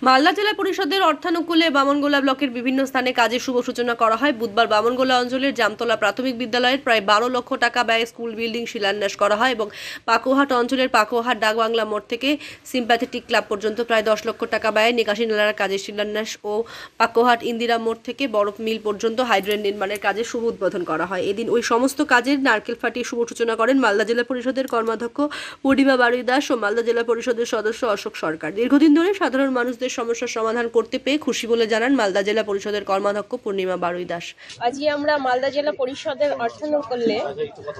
মালদা জেলা পরিষদের অর্থানুকূলে বামনগোলা ব্লকের বিভিন্ন স্থানে কাজের শুভ সূচনা করা হয়। বুধবার বামনগোলা অঞ্চলের জামতলা প্রাথমিক বিদ্যালয়ের প্রায় 12 লক্ষ টাকা ব্যয়ে স্কুল বিল্ডিং শিলান্যাস করা হয় এবং পাকুয়াহাট অঞ্চলের পাকুয়াহাট ডাকবাংলা মোড় থেকে সিম্প্যাথেটিক ক্লাব পর্যন্ত প্রায় 10 লক্ষ টাকা ব্যয়ে নিকাশি নালার কাজের শিলান্যাস ও পাকুয়াহাট ইন্দিরা মোড় থেকে বরফ মিল পর্যন্ত হাইড্রেন নির্মাণের কাজের শুভ উদ্বোধন করা হয়। এদিন ওই সমস্ত কাজের নারকেল ফাটিয়ে শুভ সূচনা করেন মালদা জেলা পরিষদের কর্মাধ্যক্ষ পূর্ণিমা বারুই দাস ও মালদা জেলা পরিষদের সদস্য অশোক সরকার। দীর্ঘদিন ধরে সাধারণ মানুষদের সমস্যার সমাধান করতে পেরে খুশি বলে জানান মালদা জেলা পরিষদের কর্মাধ্যক্ষ পূর্ণিমা বারুই দাস। আজকে আমরা মালদা জেলা পরিষদের অর্থানুকূলে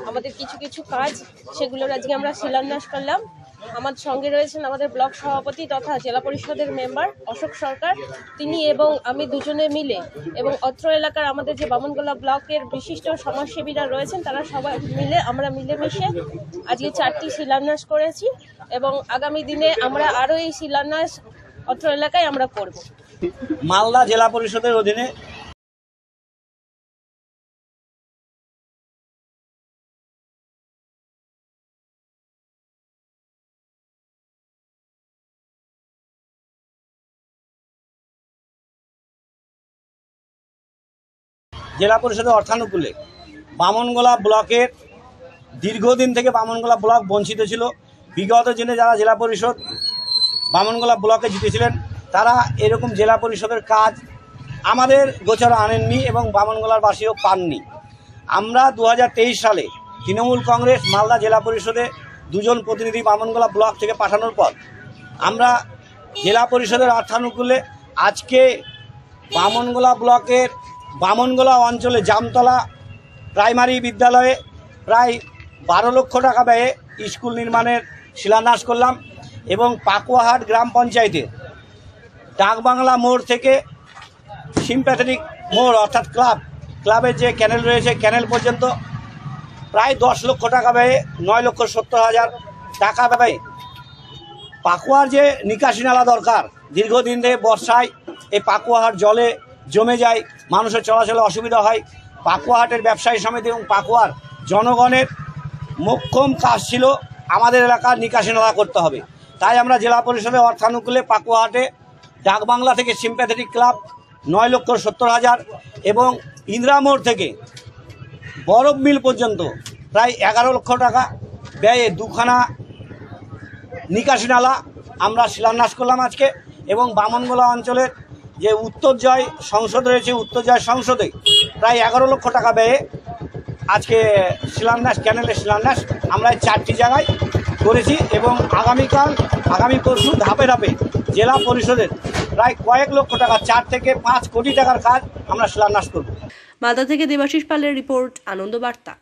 আমাদের কিছু কাজ সেগুলোর আজকে আমরা শিলান্যাস করলাম। আমাদের সঙ্গে রয়েছেন আমাদের ব্লক সভাপতি তথা জেলা পরিষদের মেম্বার অশোক সরকার, তিনি এবং আমি দুজনে মিলে এবং অত্র এলাকার আমাদের যে বামনগোলা ব্লকের বিশিষ্ট সমাজসেবীরা রয়েছেন তারা সবাই মিলে আমরা মিলেমিশে আজকে 4টি শিলান্যাস করেছি এবং আগামী দিনে আমরা আরও এই শিলান্যাস অত্র এলাকায় আমরা করব। মালদা জেলা পরিষদের অধীনে জেলা পরিষদের অর্থানুকূলে বামনগোলা ব্লকের দীর্ঘদিন থেকে বামনগোলা ব্লক বঞ্চিত ছিল। বিগত দিনে যারা জেলা পরিষদ বামনগোলা ব্লকে জিতেছিলেন তারা এরকম জেলা পরিষদের কাজ আমাদের গোচরে আনেননি এবং বামনগোলার বাসীও পাননি। আমরা 2023 সালে তৃণমূল কংগ্রেস মালদা জেলা পরিষদে 2 জন প্রতিনিধি বামনগোলা ব্লক থেকে পাঠানোর পর আমরা জেলা পরিষদের অর্থানুকূলে আজকে বামনগোলা ব্লকের বামনগোলা অঞ্চলে জামতলা প্রাইমারি বিদ্যালয়ে প্রায় 12 লক্ষ টাকা ব্যয়ে স্কুল নির্মাণের শিলান্যাস করলাম এবং পাকুয়াহাট গ্রাম পঞ্চায়েতের ডাকবাংলা মোড় থেকে সিম্প্যাথেটিক মোড় অর্থাৎ ক্লাবের যে ক্যানেল রয়েছে ক্যানেল পর্যন্ত প্রায় 10 লক্ষ টাকা ব্যয়ে 9,70,000 টাকা ব্যয়ে পাকুয়ার যে নিকাশি নালা দরকার, দীর্ঘদিন ধরে বর্ষায় এই পাকুয়াহাট জলে জমে যায়, মানুষের চলাচলে অসুবিধা হয়। পাকুয়াহাটের ব্যবসায়ী সমিতি এবং পাকুয়ার জনগণের মোক্ষম কাজ ছিল আমাদের এলাকার নিকাশি নালা করতে হবে। তাই আমরা জেলা পরিষদের অর্থানুকূলে পাকুয়াহাটে ডাকবাংলা থেকে সিম্প্যাথেটিক ক্লাব 9,70,000 এবং ইন্দিরা মোড় থেকে বরফ মিল পর্যন্ত প্রায় 11 লক্ষ টাকা ব্যয়ে 2খানা নিকাশি নালা আমরা শিলান্যাস করলাম আজকে। এবং বামনগোলা অঞ্চলের যে উত্তরজয় সংসদ রয়েছে উত্তরজয় সংসদে প্রায় 11 লক্ষ টাকা ব্যয়ে আজকে শিলান্যাস ক্যানেলের শিলান্যাস আমরা 4টি জায়গায় করেছি এবং আগামী পরশু ধাপে ধাপে জেলা পরিষদের প্রায় কয়েক লক্ষ টাকা 4 থেকে 5 কোটি টাকার কাজ আমরা শিলান্যাস করব। মালদা থেকে দেবাশিস পালের রিপোর্ট, আনন্দ বার্তা।